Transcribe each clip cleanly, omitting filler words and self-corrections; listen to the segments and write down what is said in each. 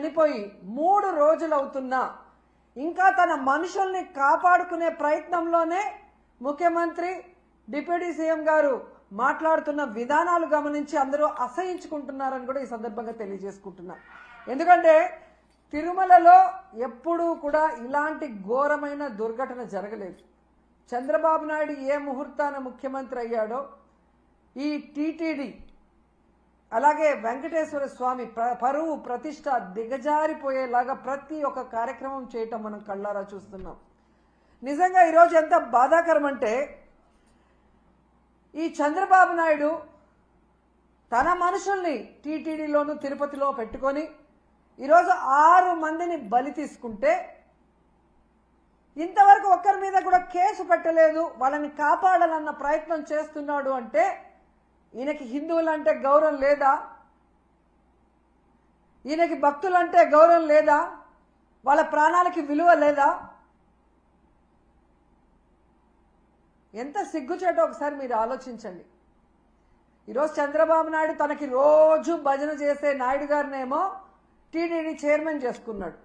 చనిపోయి 3 రోజులు అవుతున్నా ఇంకా తన మనుషుల్ని కాపాడుకునే ప్రయత్నంలోనే ముఖ్యమంత్రి డిప్యూటీ సీఎం గారు మాట్లాడుతున్న విధానాలు గమనించి అందరూ అసహించుకుంటున్నారని కూడా ఈ సందర్భంగా తెలియజేసుకుంటున్నా. ఎందుకంటే తిరుమలలో ఎప్పుడూ కూడా ఇలాంటి ఘోరమైన దుర్ఘటన జరగలేదు. చంద్రబాబు నాయుడు ఏ ముహూర్తాన ముఖ్యమంత్రి అయ్యాడో ఈ టీటీడీ అలాగే వెంకటేశ్వర స్వామి పరువు ప్రతిష్ట దిగజారిపోయేలాగా ప్రతి ఒక్క కార్యక్రమం చేయటం మనం కళ్ళారా చూస్తున్నాం. నిజంగా ఈరోజు ఎంత బాధాకరం అంటే ఈ చంద్రబాబు నాయుడు తన మనుషుల్ని టీటీడీలోను తిరుపతిలో పెట్టుకొని ఈరోజు 6 మందిని బలి తీసుకుంటే ఇంతవరకు ఒక్కరి మీద కూడా కేసు పెట్టలేదు, వాళ్ళని కాపాడాలన్న ప్రయత్నం చేస్తున్నాడు అంటే ఈయనకి హిందువులంటే గౌరవం లేదా? ఈయనకి భక్తులంటే గౌరవం లేదా? వాళ్ళ ప్రాణాలకి విలువ లేదా? ఎంత సిగ్గుచేటో ఒకసారి మీరు ఆలోచించండి. ఈరోజు చంద్రబాబు నాయుడు తనకి రోజు భజన చేసే నాయుడు గారినేమో టీటీడీ చైర్మన్ చేసుకున్నాడు.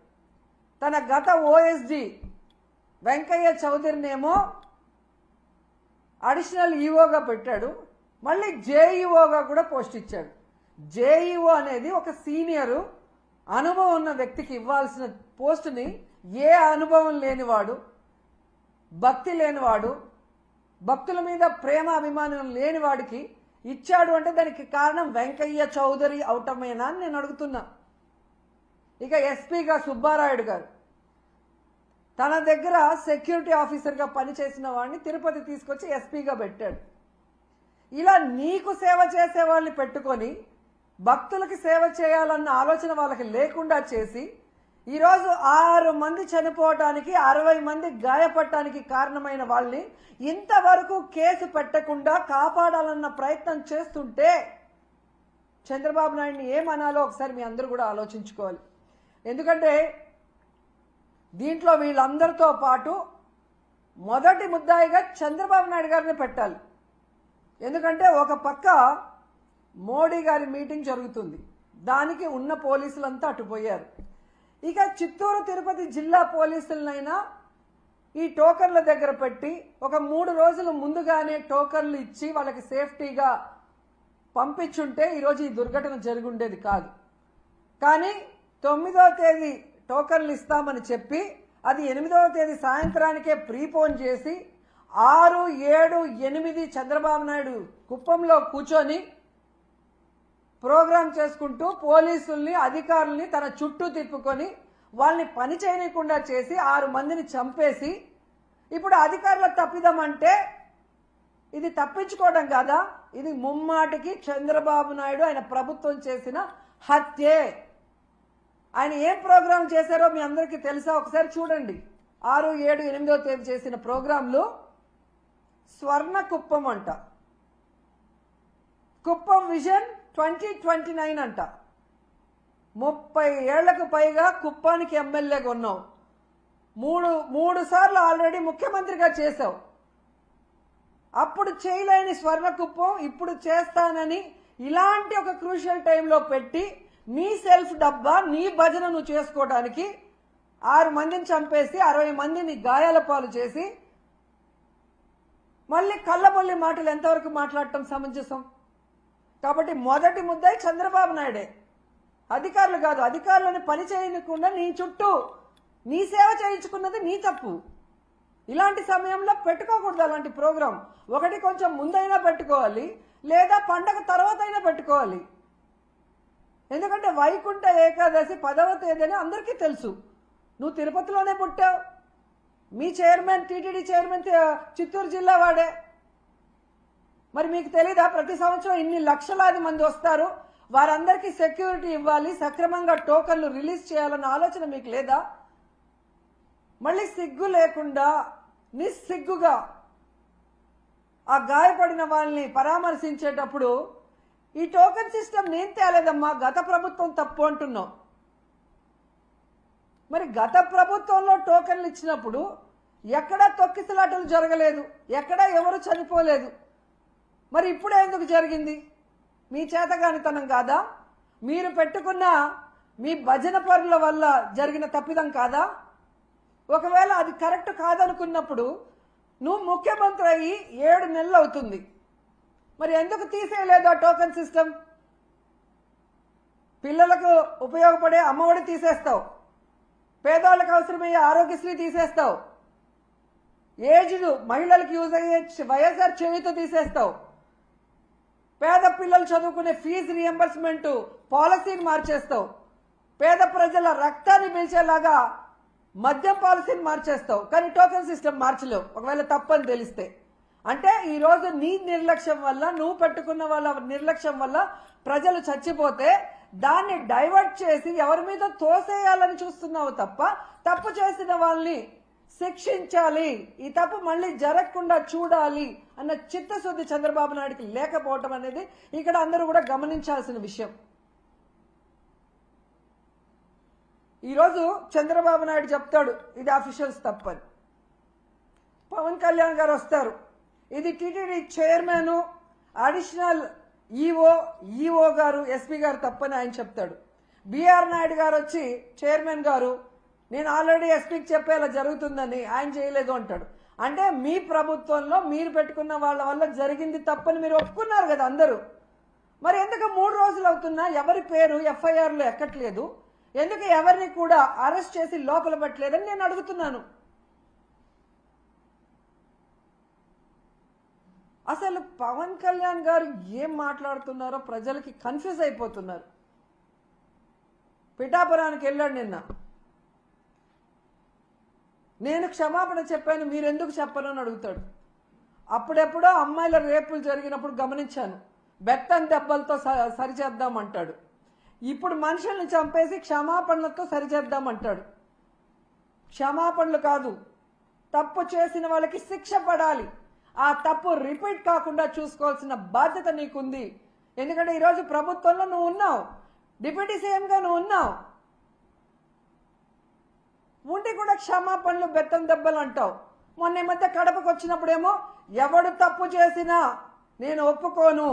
తన గత ఓఎస్డి వెంకయ్య చౌదరినేమో అడిషనల్ ఈఓగా పెట్టాడు. మళ్ళీ జేఈఓగా కూడా పోస్ట్ ఇచ్చాడు. జేఈఓ అనేది ఒక సీనియరు అనుభవం ఉన్న వ్యక్తికి ఇవ్వాల్సిన పోస్టుని ఏ అనుభవం లేనివాడు, భక్తి లేనివాడు, భక్తుల మీద ప్రేమ అభిమానం లేని వాడికి ఇచ్చాడు అంటే దానికి కారణం వెంకయ్య చౌదరి అవటమేనా అని నేను అడుగుతున్నా. ఇక ఎస్పీగా సుబ్బారాయుడు గారు తన దగ్గర సెక్యూరిటీ ఆఫీసర్గా పనిచేసిన వాడిని తిరుపతి తీసుకొచ్చి ఎస్పీగా పెట్టాడు. ఇలా నీకు సేవ చేసే వాళ్ళని పెట్టుకొని భక్తులకి సేవ చేయాలన్న ఆలోచన వాళ్ళకి లేకుండా చేసి ఈరోజు 6 మంది చనిపోవటానికి 60 మంది గాయపడటానికి కారణమైన వాళ్ళని ఇంతవరకు కేసు పెట్టకుండా కాపాడాలన్న ప్రయత్నం చేస్తుంటే చంద్రబాబు నాయుడిని ఏమనాలో ఒకసారి మీ అందరూ కూడా ఆలోచించుకోవాలి. ఎందుకంటే దీంట్లో వీళ్ళందరితో పాటు మొదటి ముద్దాయిగా చంద్రబాబు నాయుడు గారిని పెట్టాలి. ఎందుకంటే ఒక పక్క మోడీ గారి మీటింగ్ జరుగుతుంది, దానికి ఉన్న పోలీసులంతా అటుపోయారు. ఇక చిత్తూరు తిరుపతి జిల్లా పోలీసులనైనా ఈ టోకన్ల దగ్గర పెట్టి ఒక 3 రోజులు ముందుగానే టోకన్లు ఇచ్చి వాళ్ళకి సేఫ్టీగా పంపించుంటే ఈరోజు ఈ దుర్ఘటన జరిగి ఉండేది కాదు. కానీ 9వ తేదీ టోకన్లు ఇస్తామని చెప్పి అది 8వ తేదీ సాయంత్రానికే ప్రీపోన్ చేసి 6, 7, 8 చంద్రబాబు నాయుడు కుప్పంలో కూర్చొని ప్రోగ్రాం చేసుకుంటూ పోలీసుల్ని అధికారుల్ని తన చుట్టూ తిప్పుకొని వాళ్ళని పని చేయకుండా చేసి 6 మందిని చంపేసి ఇప్పుడు అధికారుల తప్పిదమంటే ఇది తప్పించుకోవడం కాదా? ఇది ముమ్మాటికి చంద్రబాబు నాయుడు ఆయన ప్రభుత్వం చేసిన హత్యే. ఆయన ఏం ప్రోగ్రాం చేశారో మీ అందరికీ తెలుసా? ఒకసారి చూడండి. 6, 7, 8వ తేదీ చేసిన ప్రోగ్రాంలు స్వర్ణ కుప్పం అంట, కుప్పం విజన్ 2029 అంట. 30 ఏళ్లకు పైగా కుప్పానికి ఎమ్మెల్యేగా ఉన్నావు, మూడు సార్లు ఆల్రెడీ ముఖ్యమంత్రిగా చేశావు. అప్పుడు చేయలేని స్వర్ణ కుప్పం ఇప్పుడు చేస్తానని ఇలాంటి ఒక క్రూషియల్ టైంలో పెట్టి నీ సెల్ఫ్ డబ్బా నీ భజన నువ్వు చేసుకోవడానికి 6 మందిని చంపేసి 60 మందిని గాయాల పాలు చేసి మళ్ళీ కళ్ళబొల్లి మాటలు ఎంతవరకు మాట్లాడటం సమంజసం? కాబట్టి మొదటి ముద్దాయి చంద్రబాబు నాయుడే, అధికారులు కాదు. అధికారులను పని చేయకుండా నీ చుట్టూ నీ సేవ చేయించుకున్నది నీ తప్పు. ఇలాంటి సమయంలో పెట్టుకోకూడదు అలాంటి ప్రోగ్రాం. ఒకటి కొంచెం ముందైనా పెట్టుకోవాలి, లేదా పండగ తర్వాత అయినా పెట్టుకోవాలి. ఎందుకంటే వైకుంఠ ఏకాదశి 10వ తేదీ అని అందరికీ తెలుసు. నువ్వు తిరుపతిలోనే పుట్టావు, మీ చైర్మన్ టీటీడీ చైర్మన్ చిత్తూరు జిల్లా వాడే. మరి మీకు తెలీదా ప్రతి సంవత్సరం ఇన్ని లక్షలాది మంది వస్తారు, వారందరికీ సెక్యూరిటీ ఇవ్వాలి, సక్రమంగా టోకన్లు రిలీజ్ చేయాలన్న ఆలోచన మీకు లేదా? మళ్ళీ సిగ్గు లేకుండా నిస్సిగ్గుగా ఆ గాయపడిన వాళ్ళని పరామర్శించేటప్పుడు ఈ టోకెన్ సిస్టమ్ నేను తేలేదమ్మా, గత ప్రభుత్వం తప్పు అంటున్నావు. మరి గత ప్రభుత్వంలో టోకెన్లు ఇచ్చినప్పుడు ఎక్కడా తొక్కిసలాటలు జరగలేదు, ఎక్కడా ఎవరు చనిపోలేదు. మరి ఇప్పుడే ఎందుకు జరిగింది? మీ చేతగానితనం కాదా? మీరు పెట్టుకున్న మీ భజన పరుల వల్ల జరిగిన తప్పిదం కాదా? ఒకవేళ అది కరెక్ట్ కాదనుకున్నప్పుడు నువ్వు ముఖ్యమంత్రి అయ్యి 7 నెలలు అవుతుంది, మరి ఎందుకు తీసేయలేదు ఆ టోకెన్ సిస్టమ్? పిల్లలకు ఉపయోగపడే అమ్మఒడి తీసేస్తావు, పేదవాళ్ళకి అవసరమయ్యే ఆరోగ్యశ్రీ తీసేస్తావు, ఏజ్డ్ మహిళలకు యూజ్ అయ్యే వైఎస్ఆర్ చేయూత తీసేస్తావు, పేద పిల్లలు చదువుకునే ఫీజు రియంబర్స్మెంట్ పాలసీని మార్చేస్తావు, పేద ప్రజల రక్తాన్ని పీల్చేలాగా మద్యం పాలసీని మార్చేస్తావు, కానీ టోకెన్ సిస్టమ్ మార్చలేవు ఒకవేళ తప్పని తెలిస్తే. అంటే ఈరోజు నీ నిర్లక్ష్యం వల్ల, నువ్వు పెట్టుకున్న వాళ్ళ నిర్లక్ష్యం వల్ల ప్రజలు చచ్చిపోతే దాన్ని డైవర్ట్ చేసి ఎవరి మీద తోసేయాలని చూస్తున్నావు తప్ప తప్పు చేసిన వాళ్ళని శిక్షించాలి, ఈ తప్పు మళ్ళీ జరగకుండా చూడాలి అన్న చిత్తశుద్ధి చంద్రబాబు నాయుడికి లేకపోవటం అనేది ఇక్కడ అందరూ కూడా గమనించాల్సిన విషయం. ఈరోజు చంద్రబాబు నాయుడు చెప్తాడు ఇది అఫీషియల్స్ తప్పని, పవన్ కళ్యాణ్ గారు వస్తారు ఇది టీటీడీ చైర్మన్ అడిషనల్ ఈఓ గారు ఎస్పీ గారు తప్పని ఆయన చెప్తాడు. బిఆర్ నాయుడు గారు వచ్చి చైర్మన్ గారు నేను ఆల్రెడీ ఎస్పీకి చెప్పేలా జరుగుతుందని ఆయన చేయలేదు అంటాడు. అంటే మీ ప్రభుత్వంలో మీరు పెట్టుకున్న వాళ్ళ వల్ల జరిగింది తప్పని మీరు ఒప్పుకున్నారు కదా అందరూ. మరి ఎందుకు 3 రోజులు అవుతున్నా ఎవరి పేరు ఎఫ్ఐఆర్లో ఎక్కట్లేదు, ఎందుకు ఎవరిని కూడా అరెస్ట్ చేసి లోపల పెట్టలేదని నేను అడుగుతున్నాను. అసలు పవన్ కళ్యాణ్ గారు ఏం మాట్లాడుతున్నారో ప్రజలకి కన్ఫ్యూజ్ అయిపోతున్నారు. పిఠాపురానికి వెళ్ళాడు నిన్న, నేను క్షమాపణ చెప్పాను మీరెందుకు చెప్పను అని అడుగుతాడు. అప్పుడెప్పుడో అమ్మాయిల రేపులు జరిగినప్పుడు గమనించాను, బెత్తం దెబ్బలతో సరిచేద్దామంటాడు. ఇప్పుడు మనుషుల్ని చంపేసి క్షమాపణలతో సరిచేద్దామంటాడు. క్షమాపణలు కాదు, తప్పు చేసిన వాళ్ళకి శిక్ష పడాలి, ఆ తప్పు రిపీట్ కాకుండా చూసుకోవాల్సిన బాధ్యత నీకుంది. ఎందుకంటే ఈరోజు ప్రభుత్వంలో నువ్వు ఉన్నావు, డిప్యూటీ సీఎంగా నువ్వు ఉన్నావు, ఉండి కూడా క్షమాపణలు బెత్తం దెబ్బలు అంటావు. మొన్న ఈ మధ్య కడపకు వచ్చినప్పుడేమో ఎవడు తప్పు చేసినా నేను ఒప్పుకోను,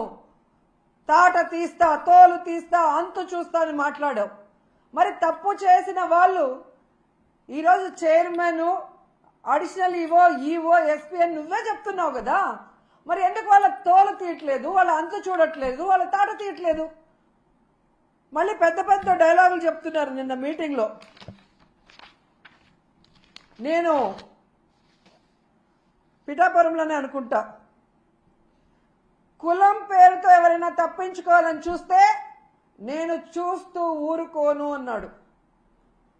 తాట తీస్తా, తోలు తీస్తా, అంతు చూస్తా అని మాట్లాడావు. మరి తప్పు చేసిన వాళ్ళు ఈరోజు చైర్మన్ అడిషనల్ ఈఓ ఎస్పీ అని నువ్వే చెప్తున్నావు కదా, మరి ఎందుకు వాళ్ళ తోలు తీయట్లేదు, వాళ్ళ అంతు చూడట్లేదు, వాళ్ళ తాట తీయట్లేదు? మళ్ళీ పెద్ద పెద్ద డైలాగులు చెప్తున్నారు. నిన్న మీటింగ్లో నేను పిఠాపురంలోనే అనుకుంటా, కులం పేరుతో ఎవరైనా తప్పించుకోవాలని చూస్తే నేను చూస్తూ ఊరుకోను అన్నాడు.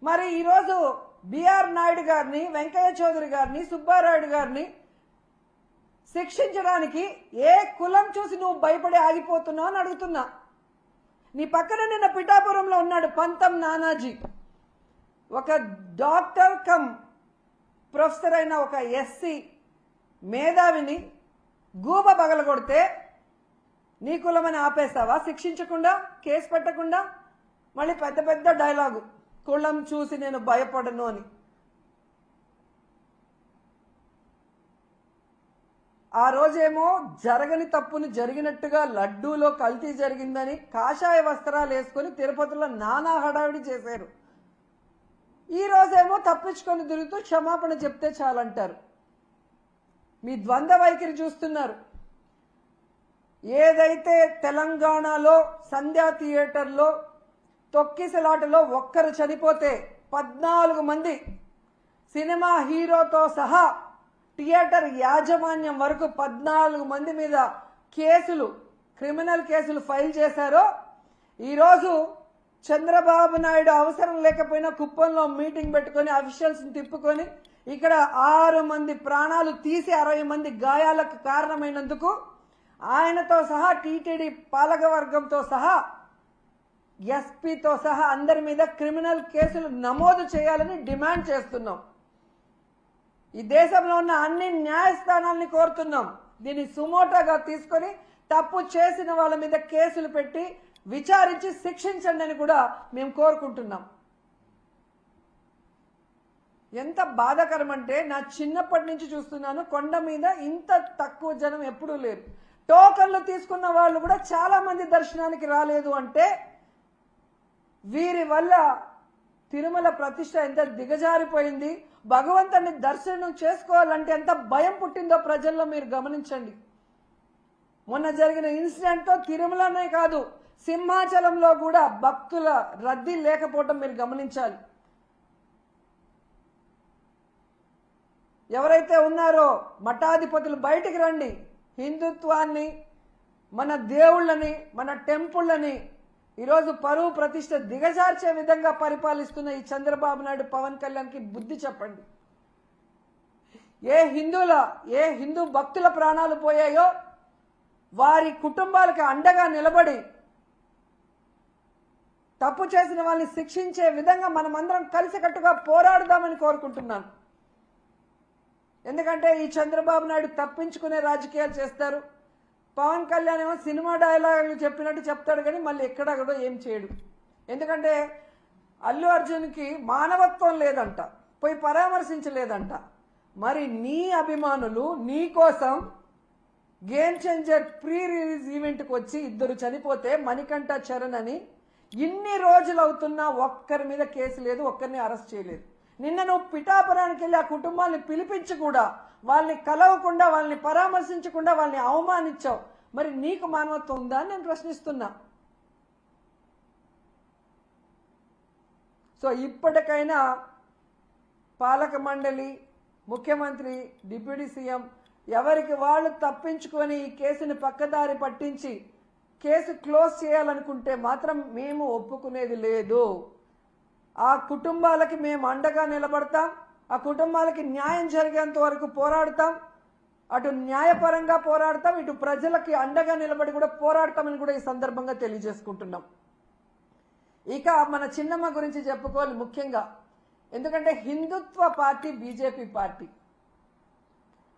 మరి ఈరోజు బిఆర్ నాయుడు గారిని, వెంకయ్య చౌదరి గారిని, సుబ్బారాయుడు గారిని శిక్షించడానికి ఏ కులం చూసి నువ్వు భయపడి ఆగిపోతున్నావు అని అడుగుతున్నా. నీ పక్కన నిన్న పిఠాపురంలో ఉన్నాడు పంతం నానాజీ, ఒక డాక్టర్ కమ్ ప్రొఫెసర్ అయిన ఒక ఎస్సీ మేధావిని గూబ పగలగొడితే నీ కులమని ఆపేస్తావా శిక్షించకుండా, కేసు పెట్టకుండా? మళ్ళీ పెద్ద పెద్ద డైలాగు, కులం చూసి నేను భయపడను అని. ఆ రోజేమో జరగని తప్పుని జరిగినట్టుగా లడ్డూలో కల్తీ జరిగిందని కాషాయ వస్త్రాలు వేసుకొని తిరుపతిలో నానా హడావిడి చేశారు. ఈ రోజేమో తప్పించుకొని తిరుగుతూ క్షమాపణ చెప్తే చాలంటారు. మీ ద్వంద్వ వైఖరి చూస్తున్నారు. ఏదైతే తెలంగాణలో సంధ్యా థియేటర్లో తొక్కిసలాటలో ఒక్కరు చనిపోతే 14 మంది సినిమా హీరోతో సహా థియేటర్ యాజమాన్యం వరకు 14 మంది మీద కేసులు, క్రిమినల్ కేసులు ఫైల్ చేశారో, ఈరోజు చంద్రబాబు నాయుడు అవసరం లేకపోయినా కుప్పంలో మీటింగ్ పెట్టుకొని అఫీషియల్స్ని తిప్పుకొని ఇక్కడ 6 మంది ప్రాణాలు తీసి 60 మంది గాయాలకు కారణమైనందుకు ఆయనతో సహా టీటీడీ పాలకవర్గంతో సహా ఎస్పీతో సహా అందరి మీద క్రిమినల్ కేసులు నమోదు చేయాలని డిమాండ్ చేస్తున్నాం. ఈ దేశంలో ఉన్న అన్ని న్యాయస్థానాల్ని కోరుతున్నాం, దీన్ని సుమోటోగా తీసుకొని తప్పు చేసిన వాళ్ళ మీద కేసులు పెట్టి విచారించి శిక్షించండి అని కూడా మేము కోరుకుంటున్నాం. ఎంత బాధాకరం అంటే, నా చిన్నప్పటి నుంచి చూస్తున్నాను, కొండ మీద ఇంత తక్కువ జనం ఎప్పుడూ లేరు. టోకన్లు తీసుకున్న వాళ్ళు కూడా చాలా మంది దర్శనానికి రాలేదు అంటే వీరి వల్ల తిరుమల ప్రతిష్ట ఎంత దిగజారిపోయింది, భగవంతుని దర్శనం చేసుకోవాలంటే ఎంత భయం పుట్టిందో ప్రజల్లో మీరు గమనించండి. మొన్న జరిగిన ఇన్సిడెంట్తో తిరుమలనే కాదు, సింహాచలంలో కూడా భక్తుల రద్దీ లేకపోవటం మీరు గమనించాలి. ఎవరైతే ఉన్నారో మఠాధిపతులు బయటికి రండి. హిందుత్వాన్ని, మన దేవుళ్ళని, మన టెంపుళ్ళని ఈరోజు పరువు ప్రతిష్ట దిగజార్చే విధంగా పరిపాలిస్తున్న ఈ చంద్రబాబు నాయుడు, పవన్ కళ్యాణ్కి బుద్ధి చెప్పండి. ఏ హిందూ భక్తుల ప్రాణాలు పోయాయో వారి కుటుంబాలకు అండగా నిలబడి తప్పు చేసిన వాళ్ళని శిక్షించే విధంగా మనమందరం కలిసికట్టుగా పోరాడదామని కోరుకుంటున్నాను. ఎందుకంటే ఈ చంద్రబాబు నాయుడు తప్పించుకునే రాజకీయాలు చేస్తారు. పవన్ కళ్యాణ్ ఏమో సినిమా డైలాగులు చెప్పినట్టు చెప్తాడు కానీ మళ్ళీ ఎక్కడా కూడా ఏం చేయడు. ఎందుకంటే అల్లు అర్జున్కి మానవత్వం లేదంట, పోయి పరామర్శించలేదంట. మరి నీ అభిమానులు నీ కోసం గేమ్ చేంజర్ ప్రీ రిలీజ్ ఈవెంట్కి వచ్చి 2 చనిపోతే మణికంఠ చరణ్ అని ఇన్ని రోజులు అవుతున్నా ఒక్కరి మీద కేసు లేదు, ఒక్కరిని అరెస్ట్ చేయలేదు. నిన్న నువ్వు పిఠాపురానికి వెళ్ళి ఆ కుటుంబాన్ని పిలిపించి కూడా వాళ్ళని కలవకుండా, వాళ్ళని పరామర్శించకుండా వాళ్ళని అవమానించావు. మరి నీకు మానవత్వం ఉందా అని నేను ప్రశ్నిస్తున్నా. సో ఇప్పటికైనా పాలక మండలి, ముఖ్యమంత్రి, డిప్యూటీ సీఎం ఎవరికి వాళ్ళు తప్పించుకొని ఈ కేసుని పక్కదారి పట్టించి కేసు క్లోజ్ చేయాలనుకుంటే మాత్రం మేము ఒప్పుకునేది లేదు. ఆ కుటుంబాలకి మేము అండగా నిలబడతాం. ఆ కుటుంబాలకి న్యాయం జరిగేంత వరకు పోరాడతాం. అటు న్యాయపరంగా పోరాడతాం, ఇటు ప్రజలకి అండగా నిలబడి కూడా పోరాడతామని కూడా ఈ సందర్భంగా తెలియజేసుకుంటున్నాం. ఇక మన చిన్నమ్మ గురించి చెప్పుకోవాలి ముఖ్యంగా. ఎందుకంటే హిందుత్వ పార్టీ బీజేపీ పార్టీ.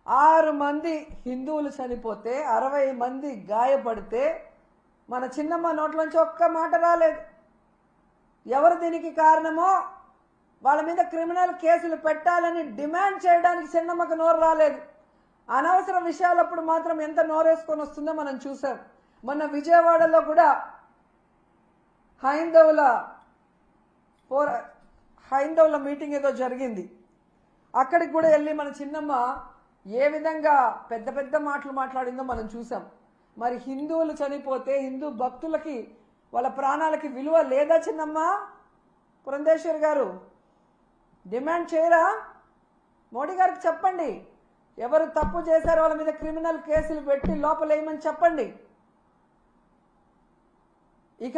6 మంది హిందువులు చనిపోతే 60 మంది గాయపడితే మన చిన్నమ్మ నోట్లోంచి ఒక్క మాట రాలేదు. ఎవరు దీనికి కారణమో వాళ్ళ మీద క్రిమినల్ కేసులు పెట్టాలని డిమాండ్ చేయడానికి చిన్నమ్మకు నోరు రాలేదు. అనవసర విషయాలప్పుడు మాత్రం ఎంత నోరేసుకొని వస్తుందో మనం చూసాం. మొన్న విజయవాడలో కూడా హైందవుల మీటింగ్ ఏదో జరిగింది. అక్కడికి కూడా వెళ్ళి మన చిన్నమ్మ ఏ విధంగా పెద్ద పెద్ద మాటలు మాట్లాడిందో మనం చూసాం. మరి హిందువులు చనిపోతే హిందూ భక్తులకి వాళ్ళ ప్రాణాలకి విలువ లేదా చిన్నమ్మ? పురంధేశ్వరి గారు డిమాండ్ చేయరా? మోడీ గారికి చెప్పండి, ఎవరు తప్పు చేశారో వాళ్ళ మీద క్రిమినల్ కేసులు పెట్టి లోపలేయమని చెప్పండి. ఇక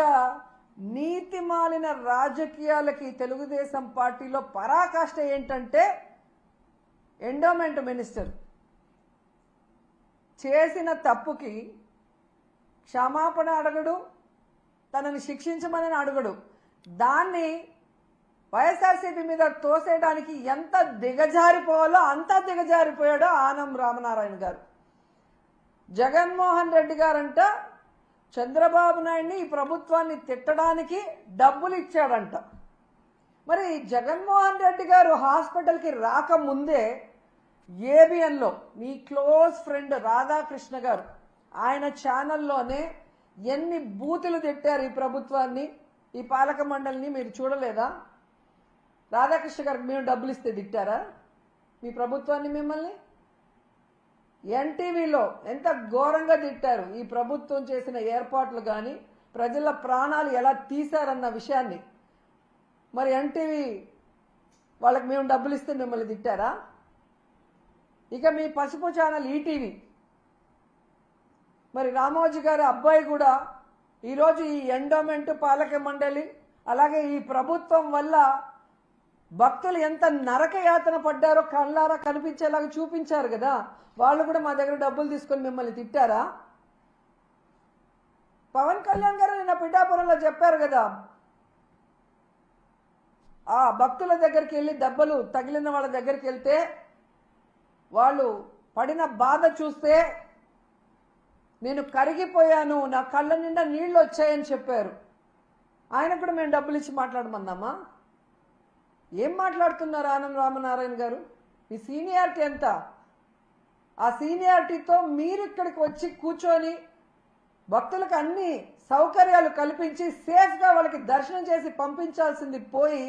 నీతిమాలిన రాజకీయాలకి తెలుగుదేశం పార్టీలో పరాకాష్ట ఏంటంటే, ఎండోమెంట్ మినిస్టర్ చేసిన తప్పుకి క్షమాపణ అడగడు, తనని శిక్షించమని అడగడు. దాన్ని వైఎస్ఆర్సీపీ మీద తోసేయడానికి ఎంత దిగజారిపోవాలో అంత దిగజారిపోయాడో ఆనం రామనారాయణ గారు. జగన్మోహన్ రెడ్డి గారంట చంద్రబాబు నాయుడిని, ఈ ప్రభుత్వాన్ని తిట్టడానికి డబ్బులు ఇచ్చాడంట. మరి జగన్మోహన్ రెడ్డి గారు హాస్పిటల్కి రాకముందే ఏబిఎన్లో మీ క్లోజ్ ఫ్రెండ్ రాధాకృష్ణ గారు ఆయన ఛానల్లోనే ఎన్ని బూతులు తిట్టారు ఈ ప్రభుత్వాన్ని, ఈ పాలక మండలిని మీరు చూడలేదా? రాధాకృష్ణ గారికి మేము డబ్బులు ఇస్తే తిట్టారా మీ ప్రభుత్వాన్ని? మిమ్మల్ని ఎన్టీవీలో ఎంత ఘోరంగా తిట్టారు ఈ ప్రభుత్వం చేసిన ఏర్పాట్లు కానీ, ప్రజల ప్రాణాలు ఎలా తీశారన్న విషయాన్ని. మరి ఎన్టీవీ వాళ్ళకి మేము డబ్బులు ఇస్తే మిమ్మల్ని తిట్టారా? ఇక మీ పసుపు ఛానల్ ఈటీవీ, మరి రామోజీ గారి అబ్బాయి కూడా ఈరోజు ఈ ఎండోమెంట్, పాలక మండలి, అలాగే ఈ ప్రభుత్వం వల్ల భక్తులు ఎంత నరకయాతన పడ్డారో కళ్ళారా కనిపించేలాగా చూపించారు కదా. వాళ్ళు కూడా మా దగ్గర డబ్బులు తీసుకొని మిమ్మల్ని తిట్టారా? పవన్ కళ్యాణ్ గారు నిన్న పిఠాపురంలో చెప్పారు కదా, ఆ భక్తుల దగ్గరికి వెళ్ళి దెబ్బలు తగిలిన వాళ్ళ దగ్గరికి వెళ్తే వాళ్ళు పడిన బాధ చూస్తే నేను కరిగిపోయాను, నా కళ్ళ నిండా నీళ్లు వచ్చాయని చెప్పారు. ఆయన కూడా మేము డబ్బులు ఇచ్చి మాట్లాడమన్నామా? ఏం మాట్లాడుతున్నారు ఆనం రామనారాయణ గారు? మీ సీనియారిటీ ఎంత? ఆ సీనియారిటీతో మీరు ఇక్కడికి వచ్చి కూర్చొని భక్తులకు అన్ని సౌకర్యాలు కల్పించి సేఫ్గా వాళ్ళకి దర్శనం చేసి పంపించాల్సింది పోయి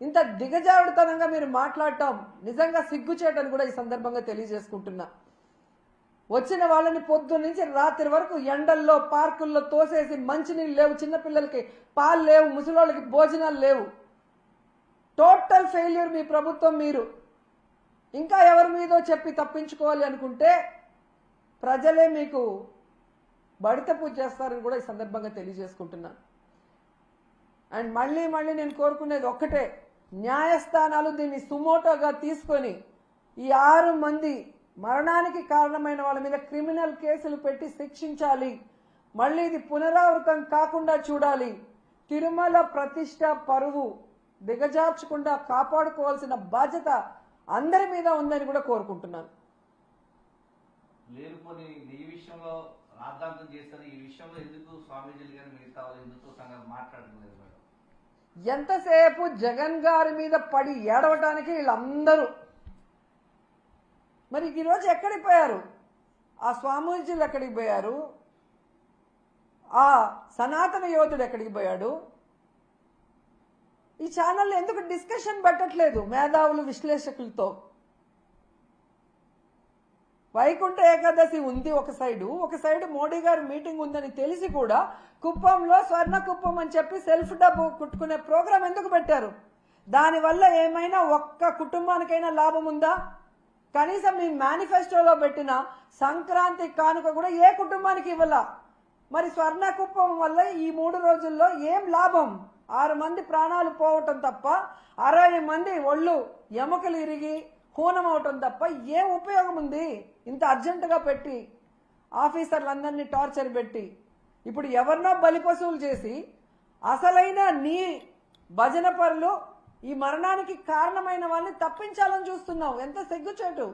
ఇంత దిగజారుడుతనంగా మీరు మాట్లాడటం నిజంగా సిగ్గుచేటని కూడా ఈ సందర్భంగా తెలియజేసుకుంటున్నా. వచ్చిన వాళ్ళని పొద్దున్న నుంచి రాత్రి వరకు ఎండల్లో పార్కుల్లో తోసేసి మంచినీళ్ళు లేవు, చిన్నపిల్లలకి పాలు లేవు, ముసలోళ్ళకి భోజనాలు లేవు. టోటల్ ఫెయిల్యూర్ మీ ప్రభుత్వం. మీరు ఇంకా ఎవరి మీదో చెప్పి తప్పించుకోవాలి అనుకుంటే ప్రజలే మీకు బడిత పూజ చేస్తారని కూడా ఈ సందర్భంగా తెలియజేసుకుంటున్నాను. అండ్ మళ్ళీ నేను కోరుకునేది ఒక్కటే, న్యాయస్థానాలు దీన్ని సుమోటోగా తీసుకొని ఈ 6 మంది మరణానికి కారణమైన వాళ్ళ మీద క్రిమినల్ కేసులు పెట్టి శిక్షించాలి. మళ్ళీ ఇది పునరావృతం కాకుండా చూడాలి. తిరుమల ప్రతిష్ట పరువు దిగజార్చకుండా కాపాడుకోవాల్సిన బాధ్యత అందరి మీద ఉందని కూడా కోరుకుంటున్నాను. లేరుకొని ఈ విషయంలో రాద్ధాంతం చేస్తారు. ఈ విషయంలో ఎందుకు స్వామీజీలు గారు మిగతా వాళ్ళు హిందుత్వ సంఘాలు మాట్లాడలేదు మేడం? ఎంతసేపు జగన్ గారి మీద పడి ఏడవటానికి వీళ్ళందరూ మరి ఈరోజు ఎక్కడికి పోయారు? ఆ స్వామీజీలు ఎక్కడికి పోయారు? ఆ సనాతన యోధుడు ఎక్కడికి పోయాడు? ఈ ఛానల్ ఎందుకు డిస్కషన్ పెట్టట్లేదు మేధావులు విశ్లేషకులతో? వైకుంఠ ఏకాదశి ఉంది ఒక సైడు మోడీ గారి మీటింగ్ ఉందని తెలిసి కూడా కుప్పంలో స్వర్ణ కుప్పం అని చెప్పి సెల్ఫ్ డబ్బు కుట్టుకునే ప్రోగ్రాం ఎందుకు పెట్టారు? దానివల్ల ఏమైనా ఒక్క కుటుంబానికైనా లాభం ఉందా? కనీసం మీ మేనిఫెస్టోలో పెట్టిన సంక్రాంతి కానుక కూడా ఏ కుటుంబానికి ఇవ్వాల? మరి స్వర్ణ కుప్పం వల్ల ఈ 3 రోజుల్లో ఏం లాభం? 6 మంది ప్రాణాలు పోవటం తప్ప 60 మంది ఒళ్ళు ఎముకలు ఇరిగి హూనం అవటం తప్ప ఏం ఉపయోగం ఉంది? ఇంత అర్జెంటుగా పెట్టి ఆఫీసర్లందరినీ టార్చర్ పెట్టి ఇప్పుడు ఎవరినో బలిపశువులు చేసి అసలైన నీ భజన పరులు ఈ మరణానికి కారణమైన వాళ్ళని తప్పించాలని చూస్తున్నావు. ఎంత సిగ్గుచేటు!